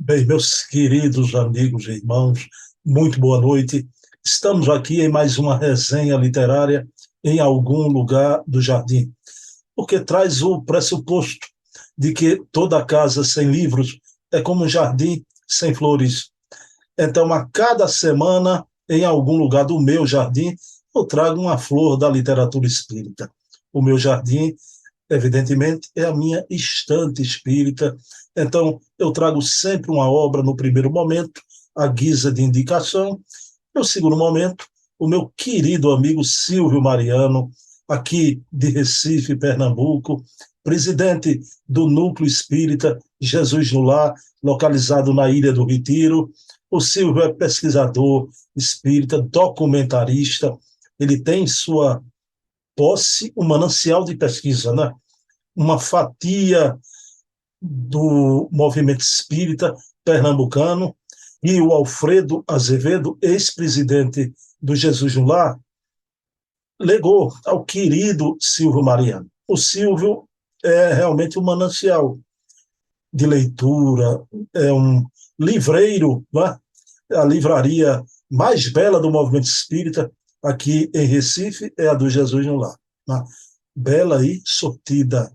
Bem, meus queridos amigos e irmãos, muito boa noite. Estamos aqui em mais uma resenha literária em algum lugar do jardim, porque traz o pressuposto de que toda casa sem livros é como um jardim sem flores. Então, a cada semana, em algum lugar do meu jardim, eu trago uma flor da literatura espírita. O meu jardim, evidentemente, é a minha estante espírita. Então, eu trago sempre uma obra no primeiro momento, à guisa de indicação. No segundo momento, o meu querido amigo Silvio Mariano, aqui de Recife, Pernambuco, presidente do Núcleo Espírita Jesus no Lar, localizado na Ilha do Retiro. O Silvio é pesquisador espírita, documentarista. Ele tem em sua posse um manancial de pesquisa, né? Uma fatia do movimento espírita pernambucano, e o Alfredo Azevedo, ex-presidente do Jesus no Lar, legou ao querido Silvio Mariano. O Silvio é realmente um manancial de leitura, é um livreiro, né? A livraria mais bela do movimento espírita aqui em Recife é a do Jesus no Lar, né? Bela e sortida.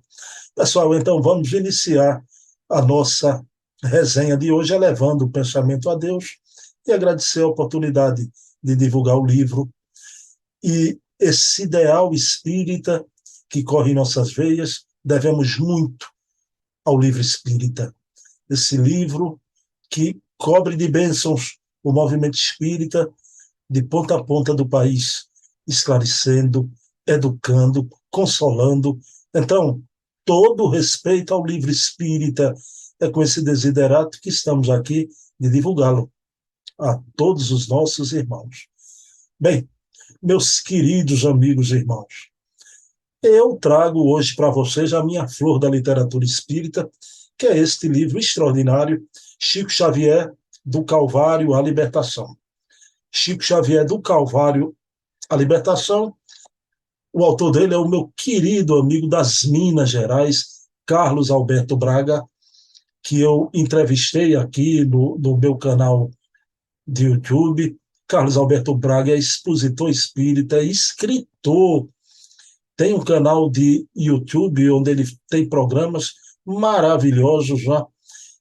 Pessoal, então vamos iniciar a nossa resenha de hoje, elevando o pensamento a Deus e agradecer a oportunidade de divulgar o livro e esse ideal espírita que corre em nossas veias. Devemos muito ao livro espírita. Esse livro que cobre de bênçãos o movimento espírita de ponta a ponta do país, esclarecendo, educando, consolando. Então, todo respeito ao livro espírita, é com esse desiderato que estamos aqui de divulgá-lo a todos os nossos irmãos. Bem, meus queridos amigos e irmãos, eu trago hoje para vocês a minha flor da literatura espírita, que é este livro extraordinário, Chico Xavier, do Calvário à Libertação. Chico Xavier, do Calvário à Libertação. O autor dele é o meu querido amigo das Minas Gerais, Carlos Alberto Braga, que eu entrevistei aqui no meu canal de YouTube. Carlos Alberto Braga é expositor espírita, é escritor, tem um canal de YouTube onde ele tem programas maravilhosos já.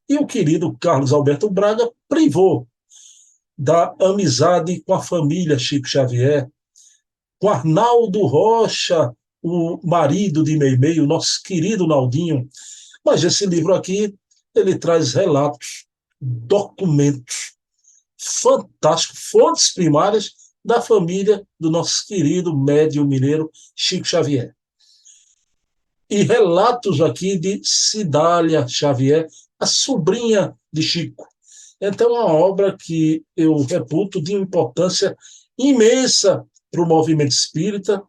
E o querido Carlos Alberto Braga privou da amizade com a família Chico Xavier, com Arnaldo Rocha, o marido de Meimei, o nosso querido Naldinho. Mas esse livro aqui, ele traz relatos, documentos fantásticos, fontes primárias da família do nosso querido médium mineiro Chico Xavier. E relatos aqui de Cidália Xavier, a sobrinha de Chico. Então, é uma obra que eu reputo de importância imensa para o movimento espírita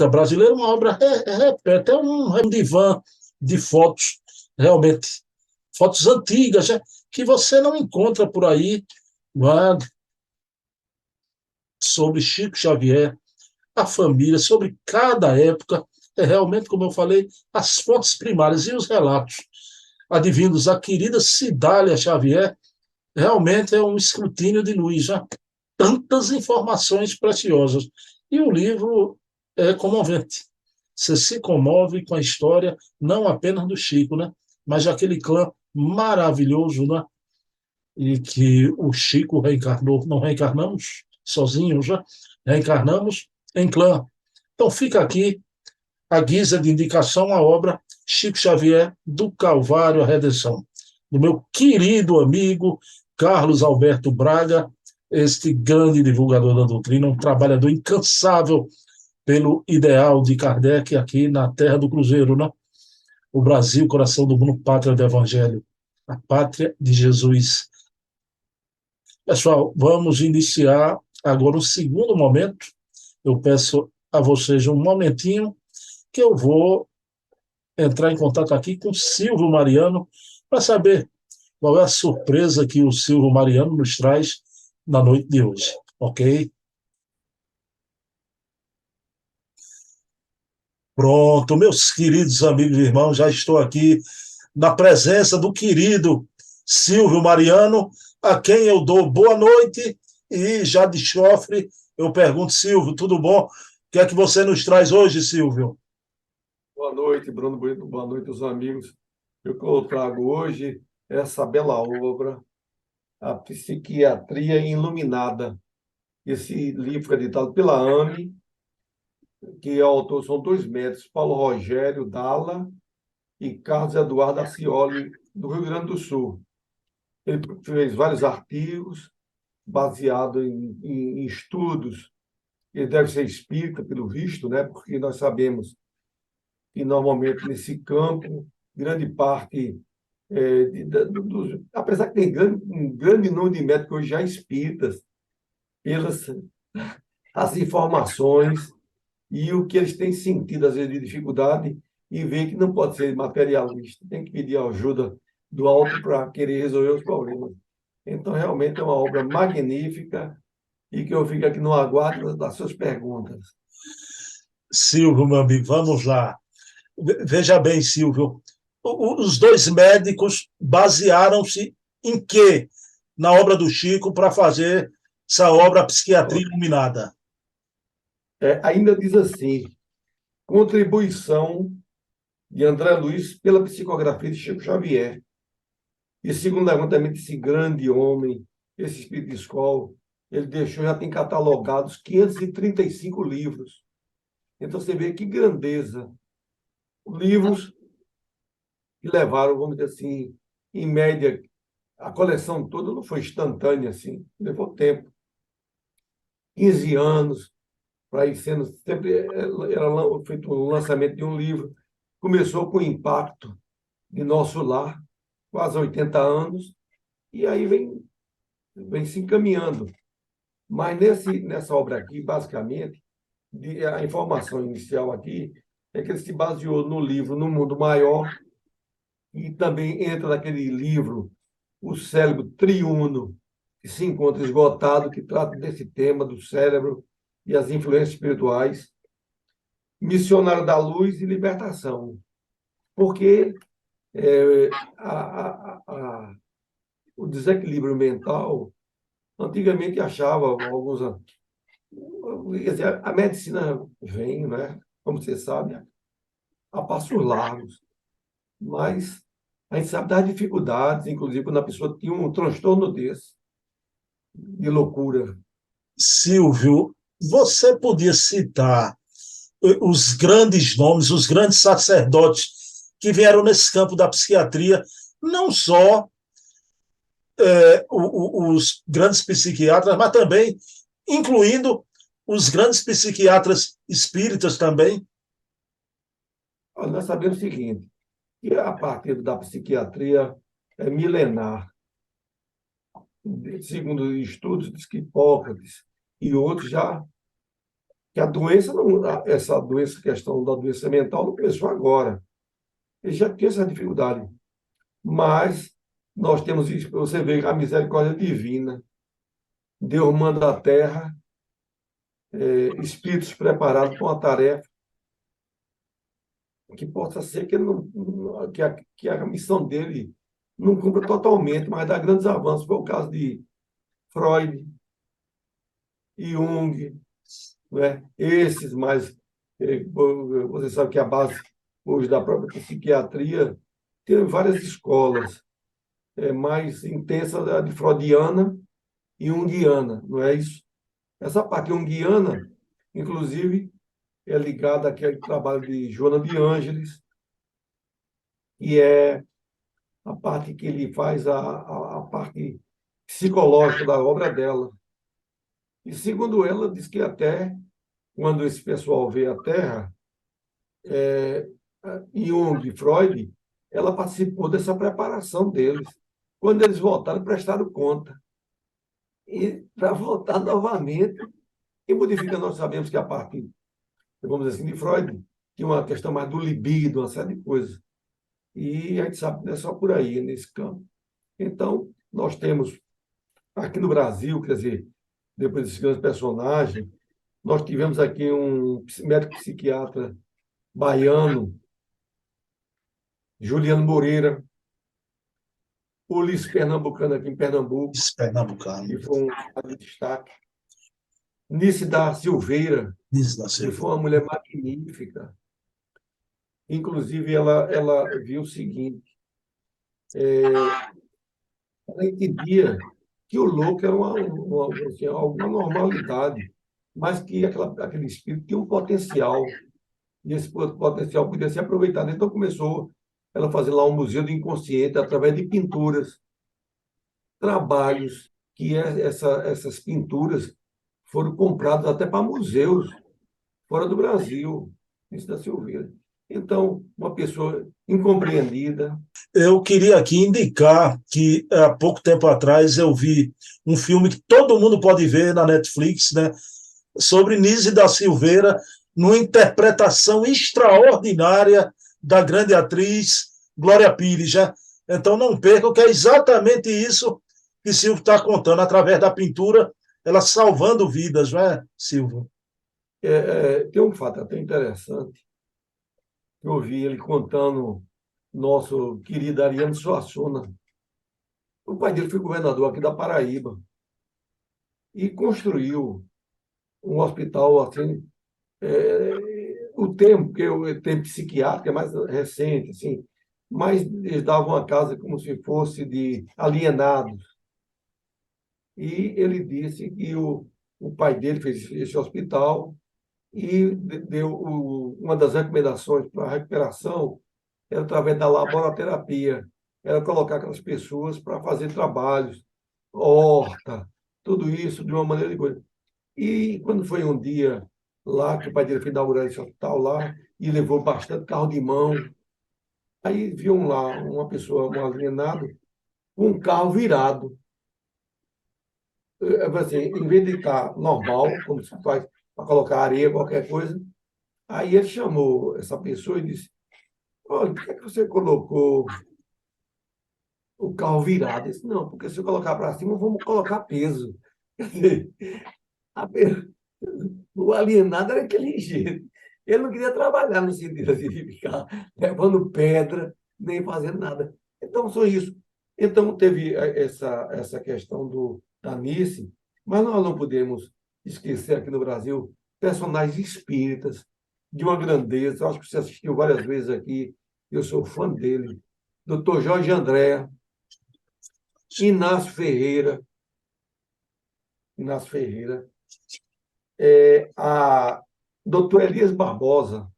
brasileiro, uma obra repete, é um divã de fotos, realmente, fotos antigas, que você não encontra por aí, não é? Sobre Chico Xavier, a família, sobre cada época, é realmente, como eu falei, as fontes primárias e os relatos advindos da querida Cidália Xavier, realmente é um escrutínio de luz, já tantas informações preciosas. E o livro é comovente. Você se comove com a história, não apenas do Chico, né? Mas daquele clã maravilhoso, né? E que o Chico reencarnou. Não reencarnamos sozinhos, já reencarnamos em clã. Então fica aqui, à guisa de indicação, a obra Chico Xavier, do Calvário à Redenção, do meu querido amigo Carlos Alberto Braga, este grande divulgador da doutrina, um trabalhador incansável pelo ideal de Kardec aqui na terra do Cruzeiro, né? O Brasil, coração do mundo, pátria do Evangelho, a pátria de Jesus. Pessoal, vamos iniciar agora o segundo momento. Eu peço a vocês um momentinho que eu vou entrar em contato aqui com Silvio Mariano para saber qual é a surpresa que o Silvio Mariano nos traz na noite de hoje, ok? Pronto, meus queridos amigos e irmãos, já estou aqui na presença do querido Silvio Mariano, a quem eu dou boa noite, e já de chofre eu pergunto, Silvio, tudo bom? O que é que você nos traz hoje, Silvio? Boa noite, Bruno Brito. Boa noite, os amigos. O que eu trago hoje é essa bela obra, A Psiquiatria Iluminada. Esse livro foi editado pela AME, que é autor são dois médicos, Paulo Rogério Dalla e Carlos Eduardo Acioli, do Rio Grande do Sul. Ele fez vários artigos baseados em estudos. Ele deve ser espírita, pelo visto, né? Porque nós sabemos que, normalmente, nesse campo, grande parte apesar que tem um grande número de médicos hoje já espíritas, pelas as informações e o que eles têm sentido, às vezes, de dificuldade, e ver que não pode ser materialista, tem que pedir ajuda do alto para querer resolver os problemas. Então, realmente é uma obra magnífica e que eu fico aqui no aguardo das suas perguntas. Silvio, meu amigo, vamos lá. Veja bem, Silvio, os dois médicos basearam-se em quê na obra do Chico para fazer essa obra Psiquiatria Iluminada? Ainda diz assim, contribuição de André Luiz pela psicografia de Chico Xavier. E segundo o levantamento desse grande homem, esse espírito de escola, ele deixou, já tem catalogados 535 livros. Então você vê que grandeza. Livros que levaram, vamos dizer assim, em média, a coleção toda não foi instantânea assim, levou tempo. 15 anos para ir sendo sempre era feito o lançamento de um livro. Começou com o impacto de Nosso Lar, quase 80 anos, e aí vem se encaminhando. Mas nessa obra aqui, basicamente, a informação inicial aqui é que ele se baseou no livro No Mundo Maior, e também entra naquele livro O Cérebro Triuno, que se encontra esgotado, que trata desse tema do cérebro e as influências espirituais, Missionário da Luz e Libertação. Porque é, a, a, a, o desequilíbrio mental, antigamente achava alguns. Quer dizer, a medicina vem, né, como você sabe, a passos largos, mas a gente sabe das dificuldades, inclusive quando a pessoa tinha um transtorno desse, de loucura. Silvio, você podia citar os grandes nomes, os grandes sacerdotes que vieram nesse campo da psiquiatria, não só os grandes psiquiatras, mas também incluindo os grandes psiquiatras espíritas também. Nós sabemos o seguinte, que a partir da psiquiatria é milenar. Segundo estudos, diz que Hipócrates e outros já que a doença não, essa doença, questão da doença mental não começou agora. Ele já tinha essa dificuldade. Mas nós temos isso, você vê a misericórdia divina. Deus manda à terra espíritos preparados para uma tarefa que possa ser que, que a missão dele não cumpra totalmente, mas dá grandes avanços. Foi o caso de Freud, Jung, né? Esses, mas você sabe que a base hoje da própria psiquiatria tem várias escolas, mais intensa a de freudiana e junguiana, não é isso? Essa parte junguiana, inclusive, é ligada àquele trabalho de Joana de Ângeles, que é a parte que ele faz, a parte psicológica da obra dela. E, segundo ela, diz que até quando esse pessoal vê a Terra, é, Jung e Freud, ela participou dessa preparação deles. Quando eles voltaram, prestaram conta. E para voltar novamente, e modifica, nós sabemos que a parte, vamos dizer assim, de Freud, tinha uma questão mais do libido, uma série de coisas. E a gente sabe que não é só por aí, nesse campo. Então, nós temos, aqui no Brasil, quer dizer, depois desse grande personagem, nós tivemos aqui um médico psiquiatra baiano, Juliano Moreira, o Ulisses Pernambucano aqui em Pernambuco, Esse pernambucano, que foi um cara de destaque. Nice da Silveira, Nise da que Silva. foi uma mulher magnífica. Inclusive, ela viu o seguinte: ela entendia que o louco era assim, alguma normalidade, mas que aquele espírito tinha um potencial, e esse potencial podia ser aproveitado. Então, começou ela a fazer lá um museu do inconsciente através de pinturas, trabalhos, essas pinturas foram compradas até para museus fora do Brasil, isso da Silveira. Então, uma pessoa incompreendida. Eu queria aqui indicar que há pouco tempo atrás eu vi um filme que todo mundo pode ver na Netflix, né, sobre Nise da Silveira, numa interpretação extraordinária da grande atriz Glória Pires. Já. Então não percam, que é exatamente isso que Silvio está contando, através da pintura, ela salvando vidas, não é, Silvio? Tem um fato até interessante, que eu ouvi ele contando, nosso querido Ariano Suassuna. O pai dele foi governador aqui da Paraíba e construiu um hospital assim, o termo, porque o termo psiquiátrico é mais recente, assim, mas eles davam uma casa como se fosse de alienados. E ele disse que o pai dele fez esse hospital e deu uma das recomendações para a recuperação era através da laboroterapia, era colocar aquelas pessoas para fazer trabalhos, horta, tudo isso de uma maneira de coisa. E quando foi um dia lá, que o pai dele foi inaugurar esse hospital lá, e levou bastante carro de mão, aí viu lá uma pessoa, um alienado, com um carro virado. Assim, em vez de estar normal, como se faz para colocar areia, qualquer coisa, aí ele chamou essa pessoa e disse: Olha, por que você colocou o carro virado? Ele disse: Não, porque se eu colocar para cima, vamos colocar peso. Quer dizer, a pe- o alienado era aquele jeito. Ele não queria trabalhar no sentido assim, de ficar levando pedra, nem fazendo nada. Então, só isso. Então, teve essa questão da Nice, mas nós não podemos esquecer aqui no Brasil personagens espíritas de uma grandeza. Eu acho que você assistiu várias vezes aqui, eu sou fã dele. Doutor Jorge André, Inácio Ferreira, Inácio Ferreira, a doutor Elias Barbosa.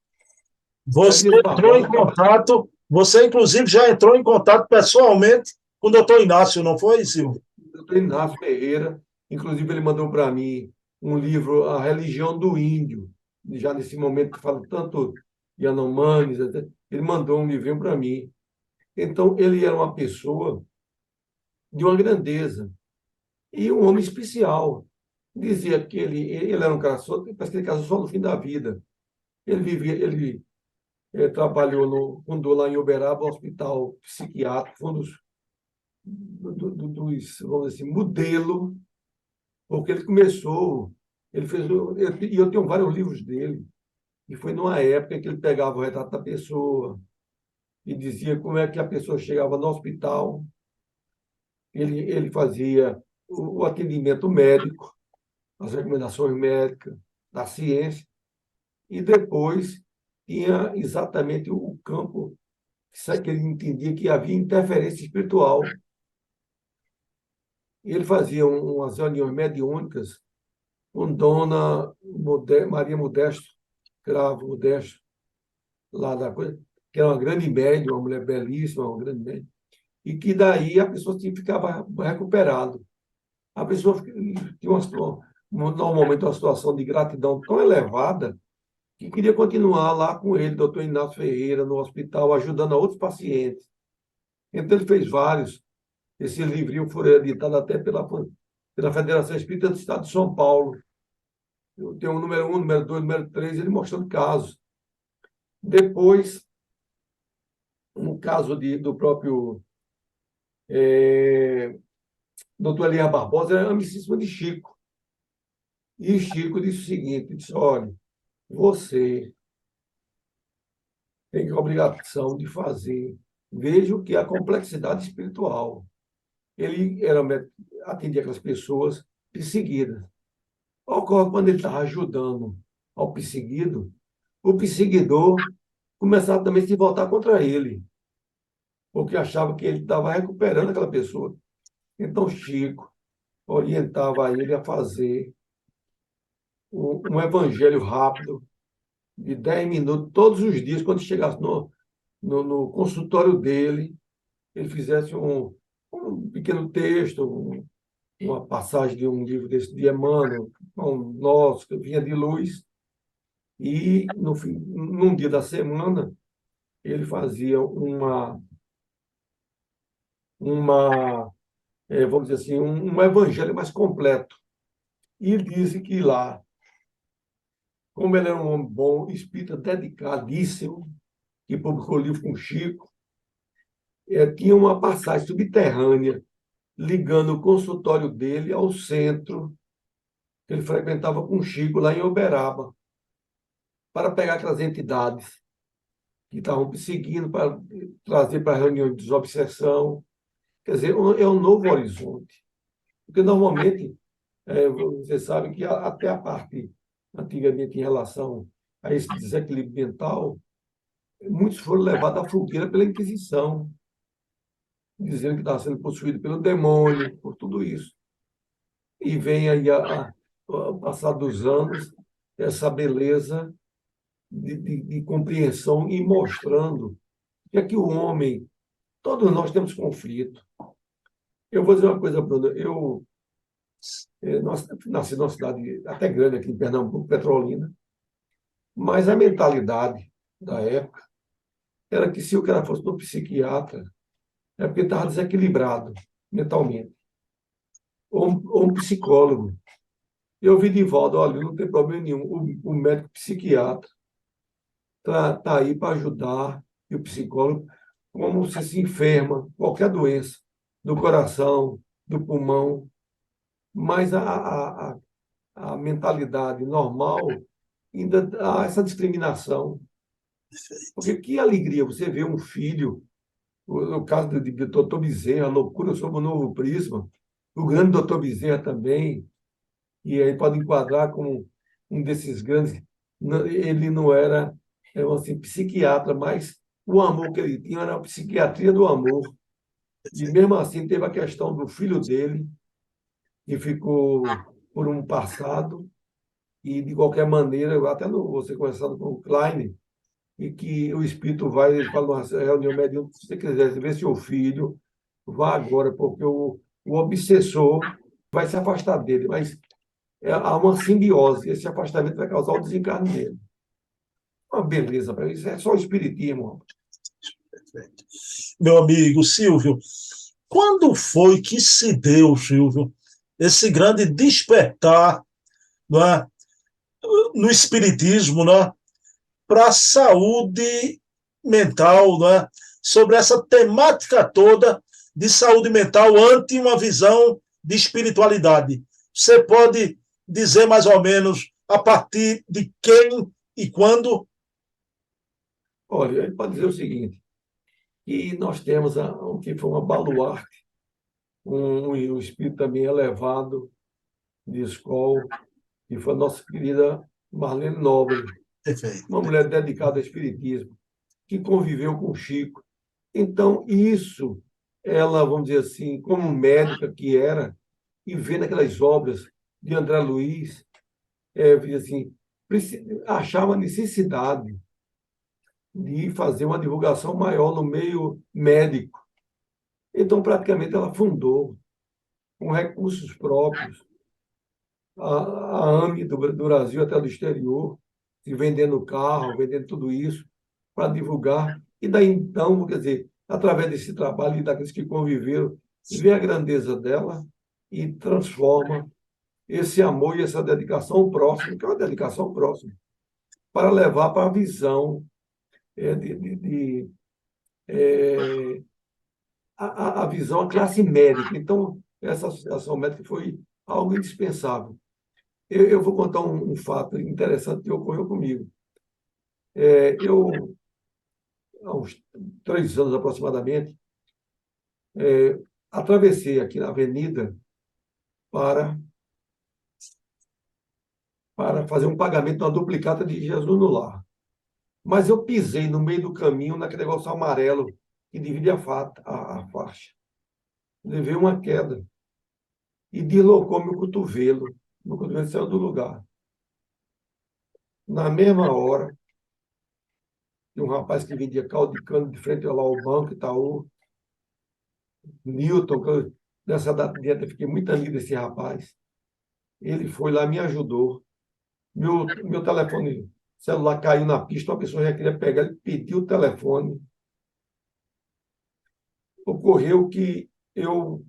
Você Elias entrou em Barbosa, contato, você inclusive já entrou em contato pessoalmente com o doutor Inácio, não foi, Silvio? doutor Inácio Ferreira, inclusive ele mandou para mim um livro, A Religião do Índio, já nesse momento que fala tanto de Yanomamis, ele mandou um livrinho para mim. Então, ele era uma pessoa de uma grandeza e um homem especial. Dizia que ele era um cara só, parece que ele casou só no fim da vida. Ele trabalhou fundou lá em Uberaba um hospital psiquiátrico, foi um dos, vamos dizer assim, modelo, porque ele começou, ele fez, e eu tenho vários livros dele, e foi numa época que ele pegava o retrato da pessoa e dizia como é que a pessoa chegava no hospital, ele fazia o atendimento médico, as recomendações médicas, da ciência, e depois tinha exatamente o campo que ele entendia que havia interferência espiritual. E ele fazia umas reuniões mediúnicas com Dona Maria Modesto, Cravo Modesto, lá da coisa, que era uma grande médium, uma mulher belíssima, uma grande médium, e que daí a pessoa ficava recuperado. A pessoa tinha normalmente uma situação de gratidão tão elevada que queria continuar lá com ele, doutor Inácio Ferreira, no hospital, ajudando a outros pacientes. Então, ele fez vários. Esse livrinho foi editado até pela Federação Espírita do Estado de São Paulo. Tem o número 1, número 2, número 3, ele mostrando casos. Depois, um caso do próprio doutor Elias Barbosa, era amicíssimo de Chico. E Chico disse o seguinte, disse, olha, você tem a obrigação de fazer, veja o que é a complexidade espiritual. ele atendia aquelas pessoas perseguidas. Ocorre quando ele estava ajudando ao perseguido, o perseguidor começava também a se voltar contra ele, porque achava que ele estava recuperando aquela pessoa. Então, Chico orientava ele a fazer um evangelho rápido, de 10 minutos, todos os dias, quando chegasse no consultório dele, ele fizesse um pequeno texto, uma passagem de um livro desse de Emmanuel, um nosso, que vinha de luz, e num dia da semana, ele fazia vamos dizer assim, um evangelho mais completo. E disse que lá, como ele era um homem bom, espírita dedicadíssimo, que publicou livro com Chico, tinha uma passagem subterrânea ligando o consultório dele ao centro que ele frequentava com Chico lá em Uberaba, para pegar aquelas entidades que estavam perseguindo, para trazer para a reunião de desobsessão. Quer dizer, é um novo horizonte. Porque, normalmente, você sabe que até a parte, antigamente, em relação a esse desequilíbrio mental, muitos foram levados à fogueira pela Inquisição, dizendo que estava sendo possuído pelo demônio, por tudo isso. E vem aí, ao passar dos anos, essa beleza de compreensão e mostrando que é que o homem, todos nós temos conflito. Eu vou dizer uma coisa, Bruno, nasci numa cidade até grande aqui em Pernambuco, Petrolina, mas a mentalidade da época era que se o cara fosse no psiquiatra, é porque estava desequilibrado mentalmente, ou um psicólogo. Eu vi de volta, olha, não tem problema nenhum, o médico psiquiatra tá aí para ajudar, e o psicólogo, como você se enferma, qualquer doença, do coração, do pulmão, mas a mentalidade normal ainda há essa discriminação. Porque que alegria você ver um filho, no caso de Dr. Bezerra, a loucura sobre o novo prisma, o grande Dr. Bezerra também, e aí pode enquadrar como um desses grandes. Ele não era, assim, psiquiatra, mas o amor que ele tinha era a psiquiatria do amor. E mesmo assim teve a questão do filho dele, que ficou por um passado, e de qualquer maneira, até você conversando com o Klein, e que o espírito vai, ele fala numa reunião mediúnica, se você quiser ver seu filho, vá agora, porque o obsessor vai se afastar dele, mas há uma simbiose, esse afastamento vai causar o desencarne dele. Uma beleza para isso, é só o espiritismo. Meu amigo Silvio, quando foi que se deu, Silvio, esse grande despertar, não é, no espiritismo, não é, para a saúde mental, não é, sobre essa temática toda de saúde mental ante uma visão de espiritualidade? Você pode dizer mais ou menos a partir de quem e quando? Olha, ele pode dizer o seguinte, que nós temos o que foi uma baluarte, um espírito também elevado de escola, que foi a nossa querida Marlene Nobre, Perfeito. uma mulher dedicada ao espiritismo, que conviveu com o Chico. Então, isso, ela, vamos dizer assim, como médica que era, e vendo aquelas obras de André Luiz, assim, achava necessidade de fazer uma divulgação maior no meio médico. Então, praticamente, ela fundou, com recursos próprios, a AME do Brasil até do exterior, e vendendo carro, vendendo tudo isso, para divulgar. E daí, então, quer dizer, através desse trabalho e daqueles que conviveram, vê a grandeza dela e transforma esse amor e essa dedicação ao próximo, que é uma dedicação ao próximo, para levar para a visão a visão, a classe médica. Então, essa associação médica foi algo indispensável. Eu vou contar um fato interessante que ocorreu comigo. Eu, há uns 3 anos aproximadamente, atravessei aqui na avenida para, para fazer um pagamento de uma duplicata de Jesus no Lar. Mas eu pisei no meio do caminho naquele negócio amarelo que divide a faixa. Levei uma queda e deslocou meu cotovelo. Meu cotovelo saiu do lugar. Na mesma hora, tinha um rapaz que vendia caldo de cana de frente lá ao banco Itaú, Newton, que nessa data de eu fiquei muito amigo desse rapaz. Ele foi lá, me ajudou. Meu telefone celular caiu na pista, uma pessoa já queria pegar, ele pediu o telefone. Ocorreu que eu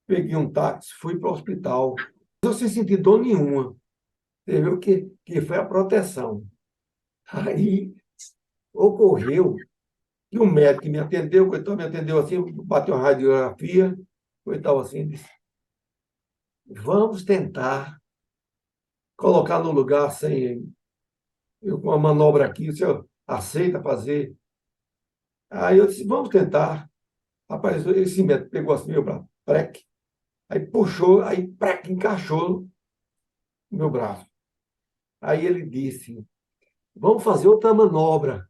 peguei um táxi, fui para o hospital. Eu sem sentir dor nenhuma. Você viu que foi a proteção. Aí ocorreu que o médico que me atendeu, coitado, me atendeu assim, bateu uma radiografia, coitado assim, disse, vamos tentar colocar no lugar sem eu com a manobra aqui, o senhor aceita fazer? Aí eu disse, vamos tentar. Rapaz, esse médico pegou assim meu braço, preque, aí puxou, aí preque, encaixou no meu braço. Aí ele disse, vamos fazer outra manobra.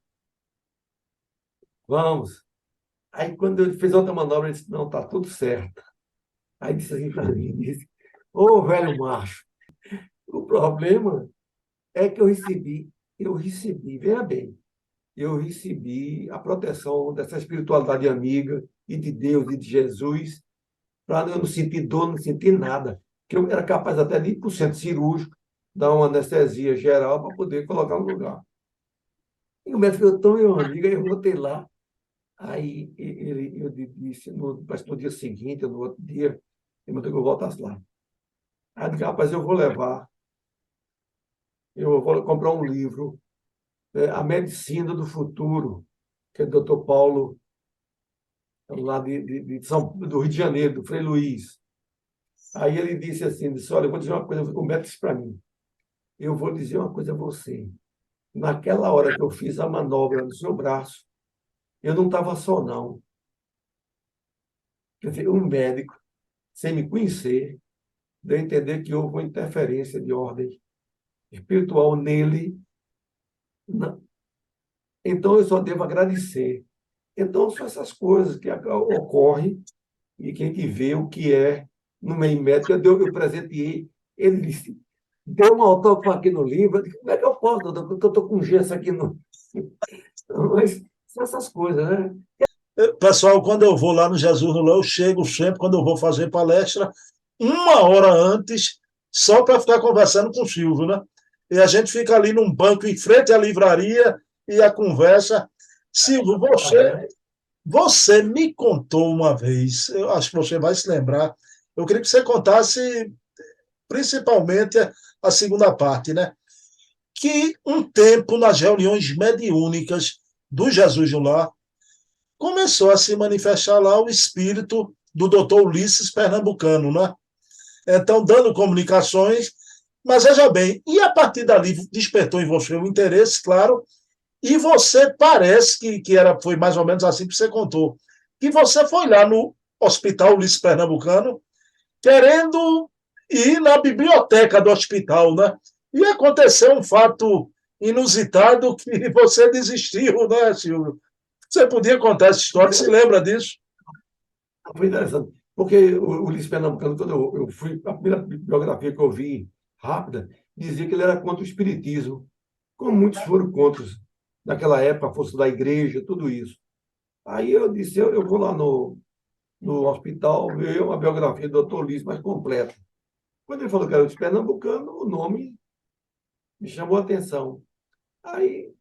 Vamos. Aí quando ele fez outra manobra, ele disse, não, tá tudo certo. Aí disse assim para mim, disse, ô velho macho, o problema é que veja bem, eu recebi a proteção dessa espiritualidade amiga e de Deus e de Jesus, para eu não sentir dor, não sentir nada. Que eu era capaz até de ir para o centro cirúrgico, dar uma anestesia geral para poder colocar no lugar. E o médico falou, então, meu amigo, aí eu voltei lá. Aí eu disse, mas no dia seguinte, ou no outro dia, ele mandou que eu voltasse lá. Aí eu disse, rapaz, eu vou comprar um livro, A Medicina do Futuro, que é do Dr. Paulo, lá do Rio de Janeiro, do Frei Luiz. Aí ele disse assim, disse, olha, eu vou dizer uma coisa, o médico disse para mim, eu vou dizer uma coisa a você. Naquela hora que eu fiz a manobra no seu braço, eu não estava só, não. Quer dizer, um médico, sem me conhecer, deu a entender que houve uma interferência de ordem espiritual nele. Então, eu só devo agradecer. Então, são essas coisas que ocorrem e que a gente vê o que é no meio médico. Eu presenteei, ele disse, deu um autógrafo aqui no livro. Eu disse, como é que eu posso, doutor? Porque eu estou com gesso aqui no... Mas são essas coisas, né? Pessoal, quando eu vou lá no Jesus no Lar, eu chego sempre, quando eu vou fazer palestra, uma hora antes, só para ficar conversando com o Silvio, né? E a gente fica ali num banco em frente à livraria e a conversa. Silvio, você me contou uma vez, eu acho que você vai se lembrar, eu queria que você contasse principalmente a segunda parte, né? Que um tempo nas reuniões mediúnicas do Jesus no Lar, começou a se manifestar lá o espírito do doutor Ulisses Pernambucano, né? Então, dando comunicações, mas veja bem, e a partir dali despertou em você o interesse, claro, e você parece foi mais ou menos assim que você contou, que você foi lá no Hospital Ulisses Pernambucano querendo ir na biblioteca do hospital, né? E aconteceu um fato inusitado que você desistiu, né, Silvio? Você podia contar essa história, se lembra disso? Foi interessante, porque o Ulisses Pernambucano, quando eu fui, a primeira biografia que eu vi, rápida, dizia que ele era contra o espiritismo, como muitos foram contra naquela época, a força da igreja, tudo isso. Aí eu disse, eu vou lá no hospital ver uma biografia do Dr. Ulisses mais completa. Quando ele falou que era de Pernambucano, o nome me chamou a atenção. Aí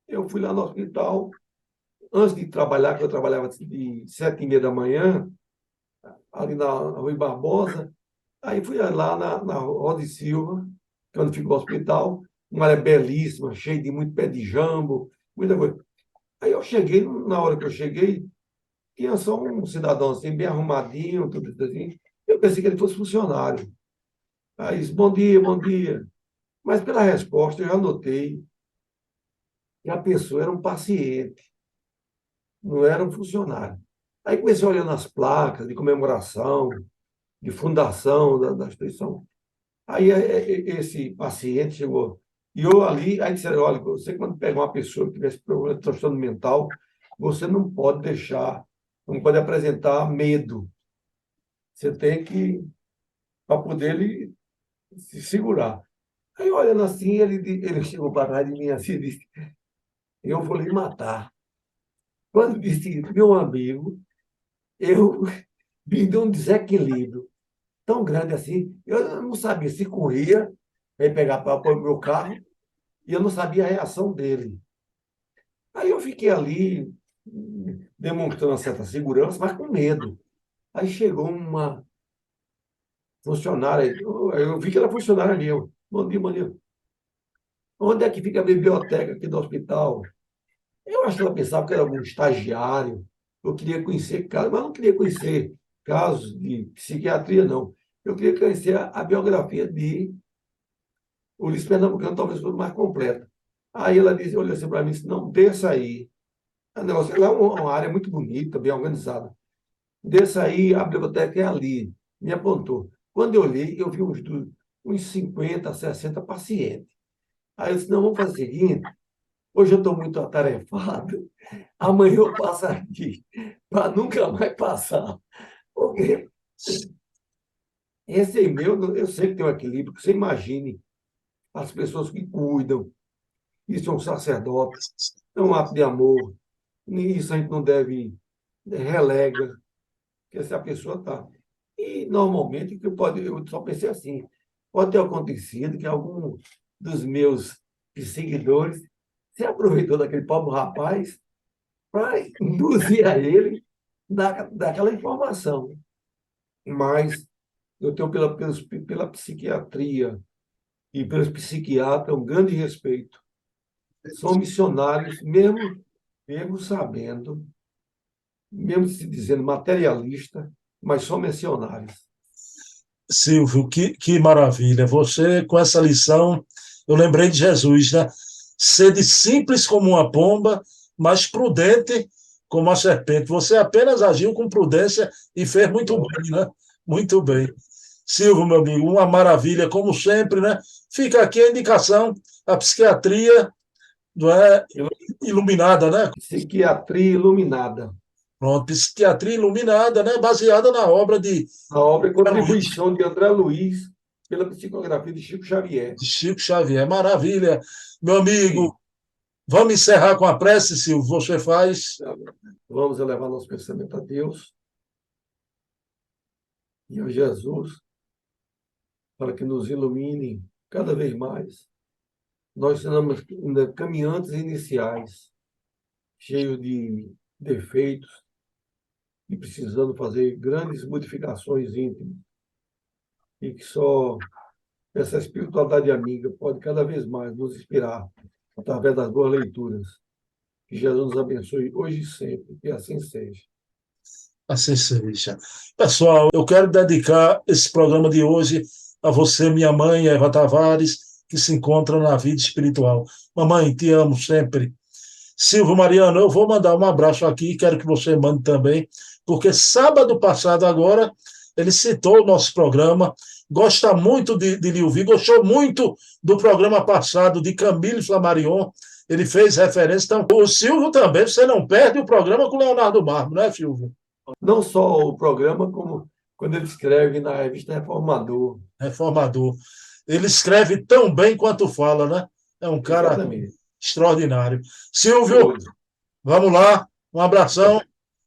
eu fui lá no hospital, antes de trabalhar, que eu trabalhava de 7h30 da manhã, ali na Rui Barbosa, aí fui lá na Rosa e Silva, que é onde fica o hospital, uma área belíssima, cheia de muito pé de jambo, muita coisa. Aí eu cheguei, na hora que eu cheguei, tinha só um cidadão assim, bem arrumadinho, tudo isso assim. Eu pensei que ele fosse funcionário. Aí disse, bom dia, bom dia. Mas pela resposta eu já notei que a pessoa era um paciente, não era um funcionário. Aí comecei a olhar nas placas de comemoração, de fundação da instituição. Aí esse paciente chegou, e eu ali, aí disseram, olha, você quando pega uma pessoa que tivesse problema de transtorno mental, você não pode deixar, não pode apresentar medo. Você tem que, para poder ele se segurar. Aí, olhando assim, ele chegou para trás de mim assim e disse, eu vou lhe matar. Quando disse isso, meu amigo, eu me deu um desequilíbrio tão grande assim, eu não sabia se corria, aí pegar para o meu carro, e eu não sabia a reação dele. Aí eu fiquei ali, demonstrando uma certa segurança, mas com medo. Aí chegou uma funcionária, eu vi que era funcionária minha. Bom dia, bom dia. Onde é que fica a biblioteca aqui do hospital? Eu acho que ela pensava que era algum estagiário. Eu queria conhecer casos, mas não queria conhecer casos de psiquiatria, não. Eu queria conhecer a biografia de Ulisses Pernambucano, talvez fosse mais completa. Aí ela disse, olhou assim para mim e disse, não, desça aí. O negócio, lá é uma área muito bonita, bem organizada. Desça aí, a biblioteca é ali. Me apontou. Quando eu olhei, eu vi uns 50, 60 pacientes. Aí eu disse, não, vamos fazer o seguinte, hoje eu estou muito atarefado, amanhã eu passo aqui, para nunca mais passar. Porque esse e-mail, eu sei que tem um equilíbrio, que você imagine as pessoas que cuidam, isso é um sacerdote, é um ato de amor, e isso a gente não deve relega, que se a pessoa está. E, normalmente, eu só pensei assim, pode ter acontecido que algum dos meus seguidores se aproveitou daquele pobre rapaz para induzir a ele daquela informação. Mas eu tenho pela psiquiatria e pelos psiquiatras um grande respeito. São missionários, mesmo sabendo, mesmo se dizendo materialista, mas são missionários. Silvio, que maravilha. Você, com essa lição, eu lembrei de Jesus, né? Sede simples como uma pomba, mas prudente como a serpente. Você apenas agiu com prudência e fez muito bem, né? Muito bem. Silvio, meu amigo, uma maravilha, como sempre, né? Fica aqui a indicação, a psiquiatria, não é, iluminada, né? Psiquiatria iluminada. Pronto, psiquiatria iluminada, né? Baseada na obra A obra é Luiz, contribuição de André Luiz pela psicografia de Chico Xavier. de Chico Xavier. Maravilha. Meu Sim. amigo, vamos encerrar com a prece, Silvio. Você faz. Vamos elevar nosso pensamento a Deus e a Jesus para que nos ilumine cada vez mais. Nós somos ainda caminhantes iniciais, cheios de defeitos e precisando fazer grandes modificações íntimas. E que só essa espiritualidade amiga pode cada vez mais nos inspirar através das boas leituras. Que Jesus nos abençoe hoje e sempre, que assim seja. Assim seja. Pessoal, eu quero dedicar esse programa de hoje a você, minha mãe, Eva Tavares, que se encontra na vida espiritual. Mamãe, te amo sempre. Silvio Mariano, eu vou mandar um abraço aqui, quero que você mande também, porque sábado passado agora ele citou o nosso programa, gosta muito de lhe ouvir, gostou muito do programa passado de Camille Flammarion, ele fez referência, então o Silvio também, você não perde o programa com o Leonardo Marmo, né, Silvio? Não só o programa, como quando ele escreve na revista Reformador. Reformador. Ele escreve tão bem quanto fala, né? É um cara Exatamente. extraordinário. Silvio, Hoje. vamos lá, um abração.